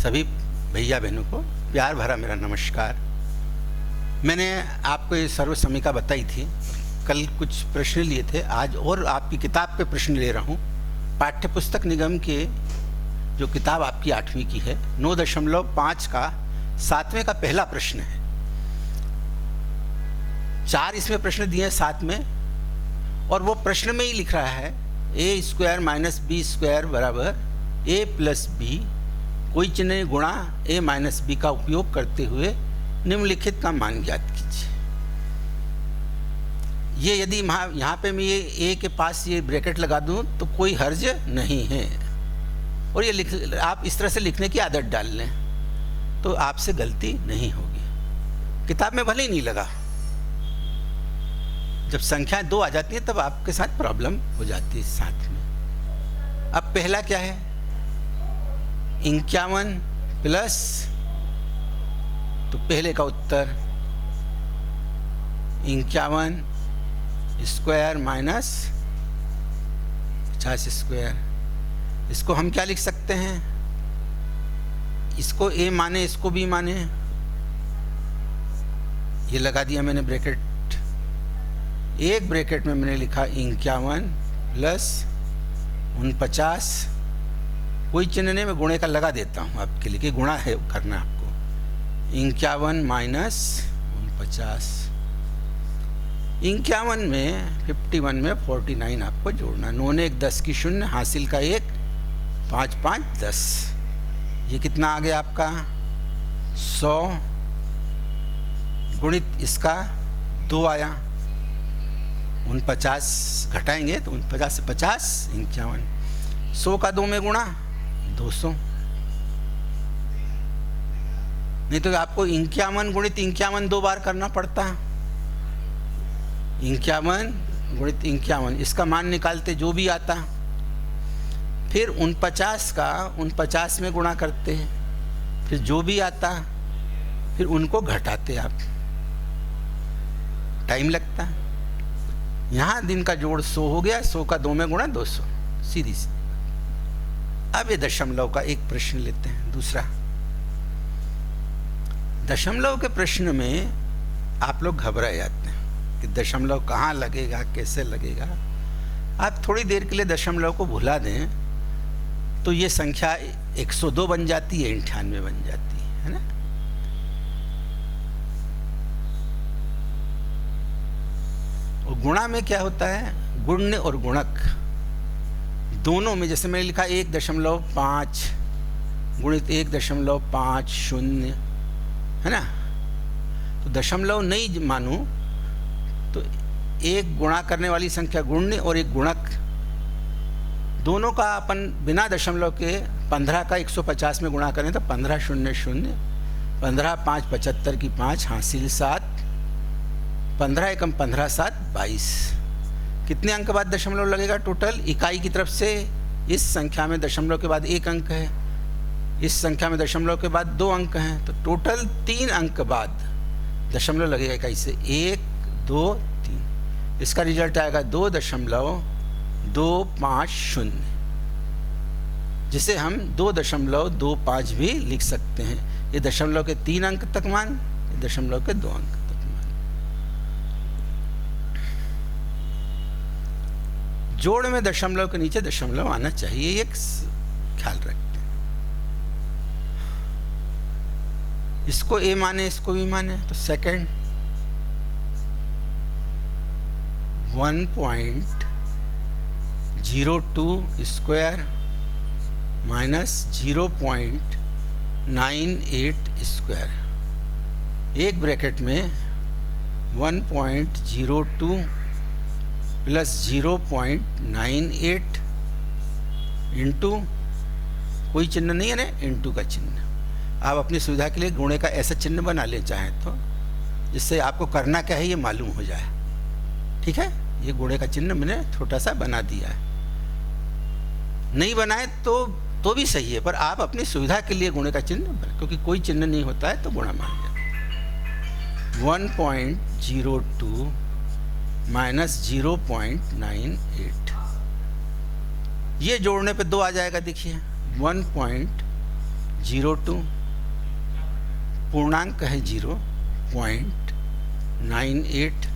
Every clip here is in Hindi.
सभी भैया बहनों को प्यार भरा मेरा नमस्कार। मैंने आपको ये सर्व समीक्षा बताई थी, कल कुछ प्रश्न लिए थे, आज और आपकी किताब पे प्रश्न ले रहा हूँ। पाठ्य पुस्तक निगम के जो किताब आपकी 8वीं की है, 9.5 का 7वें का पहला प्रश्न है। 4 इसमें प्रश्न दिए हैं 7 में, और वो प्रश्न में ही लिख रहा है a square minus b square बराबर a प्लस बी, कोई चिन्ह नहीं, गुणा a माइनस बी का उपयोग करते हुए निम्नलिखित का मान ज्ञात कीजिए। ये यदि यहाँ पे मैं ये a के पास ये ब्रैकेट लगा दूँ तो कोई हर्ज नहीं है, और ये आप इस तरह से लिखने की आदत डाल लें तो आपसे गलती नहीं होगी। किताब में भले ही नहीं लगा, जब संख्या 2 आ जाती है तब आपके साथ प्रॉब्लम हो जाती है साथ में। अब पहला क्या है, 51 प्लस, तो पहले का उत्तर 51 स्क्वायर माइनस 50 स्क्वायर। इसको हम क्या लिख सकते हैं, इसको a माने इसको b माने, ये लगा दिया मैंने ब्रैकेट। एक ब्रैकेट में मैंने लिखा 51 प्लस 49, कोई चिन्ह नहीं, मैं गुणे का लगा देता हूँ आपके लिए कि गुणा है करना आपको। 51 माइनस 49, 51 में 51 में 49 आपको जोड़ना। 9 ने 1 10 की 0, हासिल का 1, 5 5 10, ये कितना आ गया आपका 100, गुणित इसका 2 आया, 49 घटाएंगे तो 49 से 50 51, 100 का 2 में गुणा 200। नहीं तो आपको 51 गुणित 51 2 बार करना पड़ता। 51 गुणित 51, इसका मान निकालते जो भी आता, फिर 49 का 49 में गुणा करते, फिर जो भी आता, फिर उनको घटाते आप, टाइम लगता। यहाँ दिन का जोड़ 100 हो गया, 100 का 2 में गुणा 200, सीधी सी। अब ये दशमलव का एक प्रश्न लेते हैं, दूसरा। दशमलव के प्रश्न में आप लोग घबरा जाते हैं कि दशमलव कहाँ लगेगा, कैसे लगेगा। आप थोड़ी देर के लिए दशमलव को भुला दें तो ये संख्या 102 बन जाती है, 98 बन जाती है ना। और गुणा में क्या होता है, गुण्य और गुणक दोनों में, जैसे मैंने लिखा 1.5 गुणित 1.50 है ना। तो दशमलव नहीं मानूं तो एक गुणा करने वाली संख्या गुण्य और एक गुणक, दोनों का अपन बिना दशमलव के 15 का 150 में गुणा करें तो 15 0 0, 15 5 75 की 5, हासिल 7, 15 एकम 15 7 22। कितने अंक बाद दशमलव लगेगा टोटल? इकाई की तरफ से इस संख्या में दशमलव के बाद 1 अंक है, इस संख्या में दशमलव के बाद 2 अंक हैं, तो टोटल 3 अंक बाद दशमलव लगेगा इकाई से। 1 2 3, इसका रिजल्ट आएगा 2.250, जिसे हम 2.25 भी लिख सकते हैं। ये दशमलव के 3 अंक तक मान, ये दशमलव के 2 अंक तक मान। जोड़ में दशमलव के नीचे दशमलव आना चाहिए, ये ख्याल रखते हैं। इसको a माने इसको भी माने, तो सेकंड 1.02 स्क्वायर माइनस 0.98 स्क्वायर, एक ब्रैकेट में 1.02 प्लस 0.98 इंटू, कोई चिन्ह नहीं है ना, इंटू का चिन्ह। आप अपनी सुविधा के लिए गुणे का ऐसा चिन्ह बना लें चाहें तो, जिससे आपको करना क्या है ये मालूम हो जाए। ठीक है, ये गुणे का चिन्ह मैंने छोटा सा बना दिया है। नहीं बनाए तो भी सही है, पर आप अपनी सुविधा के लिए गुणे का चिन्ह, क्योंकि कोई चिन्ह नहीं होता है तो गुणा मान लें। 1.02 माइनस 0.98, ये जोड़ने पे 2 आ जाएगा। देखिए 1.02 02, पूर्णांक है 0.98,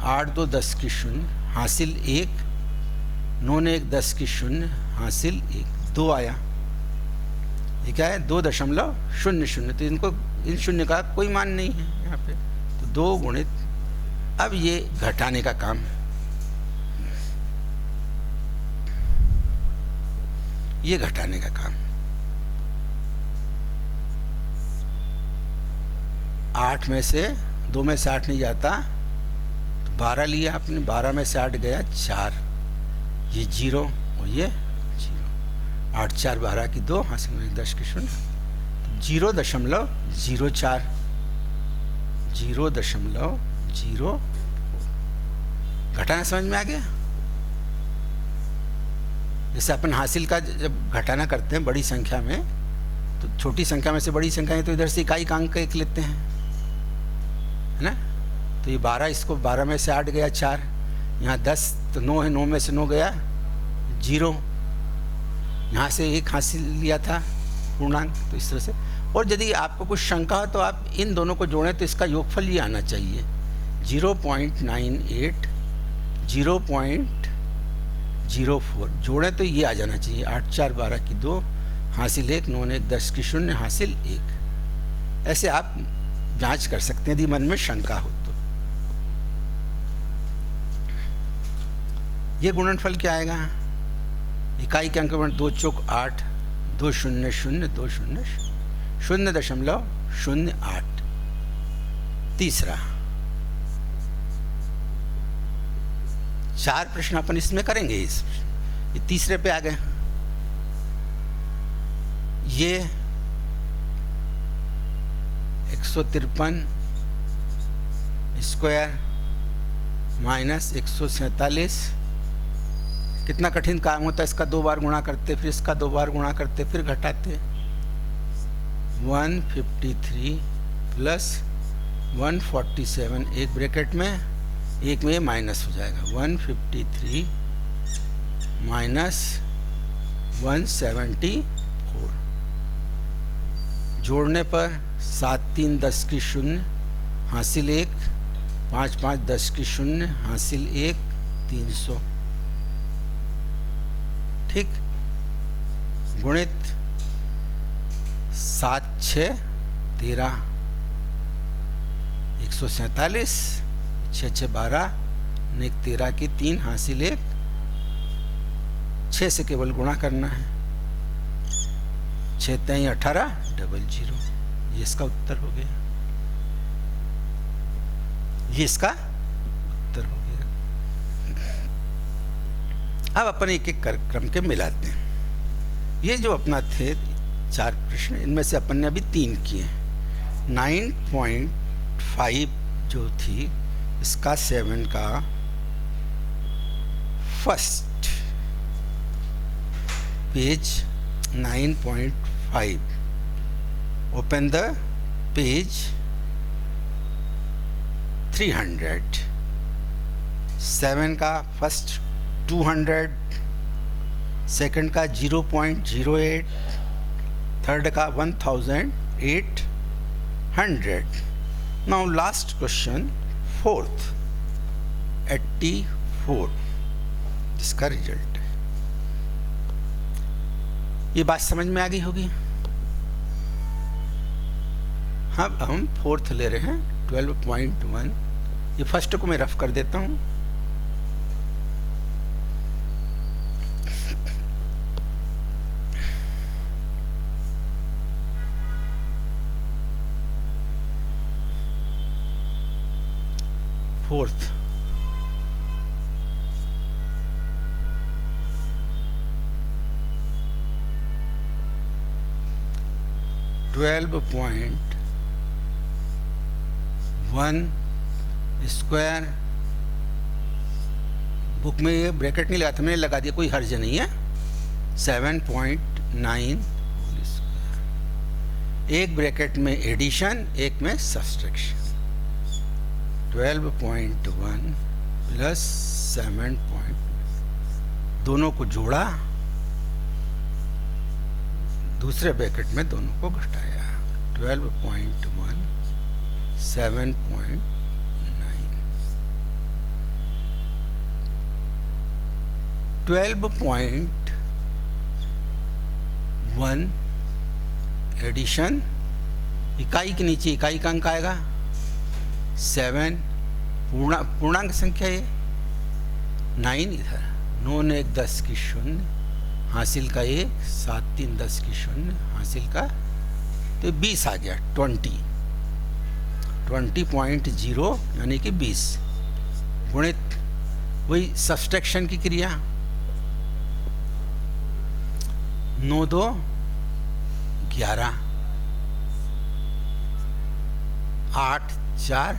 8 2 10 की 0, हासिल 1, 9 ने 1 10 की 0, हासिल 1, 2 आया। ये क्या है? 2.00। तो इनको इन शून्य का कोई मान नहीं है यहाँ पे, तो 2 गुणित, अब ये घटाने का काम, ये घटाने का काम। 8 में से 2 में से 8 नहीं जाता, तो 12 लिया आपने, 12 में से 8 गया 4, ये 0 और ये 0, 8 4 12 की 2, हासिल में 10 की 0, 0.04, 0.0, घटाना समझ में आ गया? जैसे अपन हासिल का जब घटाना करते हैं बड़ी संख्या में, तो छोटी संख्या में से बड़ी संख्या है तो इधर से इकाई अंक एक लेते हैं, है ना? तो ये 12, इसको 12 में से 8 गया 4, यहाँ 10 तो 9 है, 9 में से 9 गया 0, यहाँ से 1 हासिल लिया था पूर्णांक, तो इस तरह से। और यदि आपको कुछ शंका हो तो आप इन दोनों को जोड़ें तो इसका योगफल ये आना चाहिए 0.98, 0.04, जोड़ें तो ये आ जाना चाहिए 8 4 12 की 2, हासिल 1, 9 ने 1 10 की 0, हासिल 1। ऐसे आप जांच कर सकते हैं यदि मन में शंका हो तो। ये गुणनफल क्या आएगा? इकाई के अंक 2 चौक 8, 2 0 0 2 0 0.08। तीसरा, 4 प्रश्न अपन इसमें करेंगे। ये तीसरे पे आ गए। ये 153 स्क्वायर माइनस 147, कितना कठिन काम होता है इसका, 2 बार गुणा करते, फिर इसका 2 बार गुणा करते, फिर घटाते। 153 प्लस 147, एक ब्रैकेट में, एक में माइनस हो जाएगा, 153 माइनस 174, जोड़ने पर 7 3 10 की 0, हासिल 1, 5 5 10 की 0, हासिल 1, 300। ठीक, गुणित 7 6 13, 147, 6 6 12, 1 13 की 3, हासिल 1, 6 से केवल गुणा करना है, 6 3 18 00। ये इसका उत्तर हो गया, ये इसका उत्तर हो गया। अब अपन एक एक क्रम के मिलाते हैं। ये जो अपना थे 4 प्रश्न, इनमें से अपन ने अभी 3 किए। 9.5 जो थी, इसका 7 का first page 9.5, open the page 300, 7 का फर्स्ट 200, सेकंड का 0.08, थर्ड का 1800। नाउ लास्ट क्वेश्चन, फोर्थ 84, जिसका रिजल्ट है। ये बात समझ में आ गई होगी। अब हम फोर्थ ले रहे हैं 12.1। ये फर्स्ट को मैं रफ कर देता हूँ। फोर्थ, स्क्वायर, बुक में ये ब्रैकेट नहीं लगा था, मैंने लगा दिया, कोई हर्ज नहीं है। 7.9, एक ब्रैकेट में एडिशन, एक में सब्सट्रैक्शन। 12.1 प्लस 7. दोनों को जोड़ा, दूसरे ब्रैकेट में दोनों को घटाया 12.1 7.9 12.1 एडिशन इकाई के नीचे इकाई का अंक आएगा 7 पूर्णांक संख्या ये 9 इधर 9 ने 1 10 की 0 हासिल का 1 7 3 10 की 0 हासिल का तो 20 आ गया 20.0 यानी कि 20 गुणित वही सब्सट्रैक्शन की क्रिया 9 2 11 8 4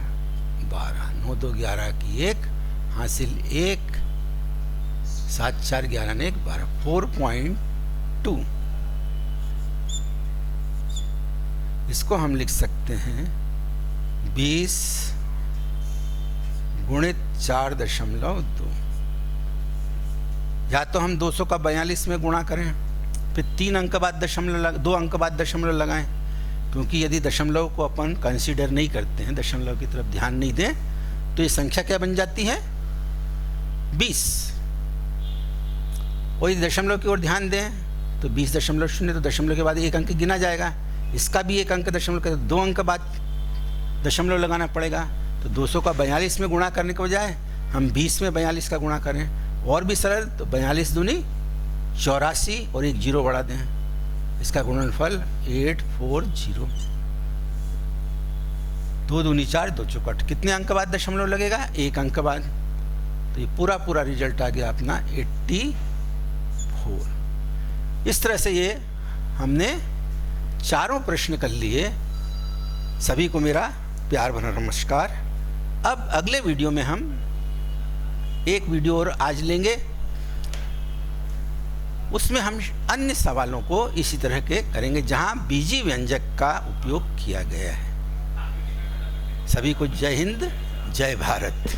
12 9 2 11 की 1 हासिल 1 7 4 11 ने 1 12 4.2 इसको हम लिख सकते हैं 20 गुणित 4.2 या तो हम 200 का 42 में गुणा करें फिर 3 अंक बाद दशमलव 2 अंक बाद दशमलव लगाएं क्योंकि यदि दशमलव को अपन कंसीडर नहीं करते हैं दशमलव की तरफ ध्यान नहीं दें तो ये संख्या क्या बन जाती है 20 और यदि दशमलव की ओर ध्यान दें तो 20.0 तो दशमलव के बाद एक अंक गिना जाएगा इसका भी एक अंक दशमलव के 2 अंक बाद दशमलव लगाना पड़ेगा तो 200 का 42 में गुणा करने के बजाय हम 20 में 42 का गुणा करें और भी सरल तो 42 दूनी 84 और एक जीरो बढ़ा दें इसका गुणनफल 840 2 दूनी 4 2 चौकट कितने अंक बाद दशमलव लगेगा एक अंक बाद तो ये पूरा रिजल्ट आ गया अपना 84 इस तरह से ये हमने चारों प्रश्न कर लिए सभी को मेरा प्यार भरा नमस्कार अब अगले वीडियो में हम एक वीडियो और आज लेंगे उसमें हम अन्य सवालों को इसी तरह के करेंगे जहां बीजी व्यंजक का उपयोग किया गया है सभी को जय हिंद जय भारत।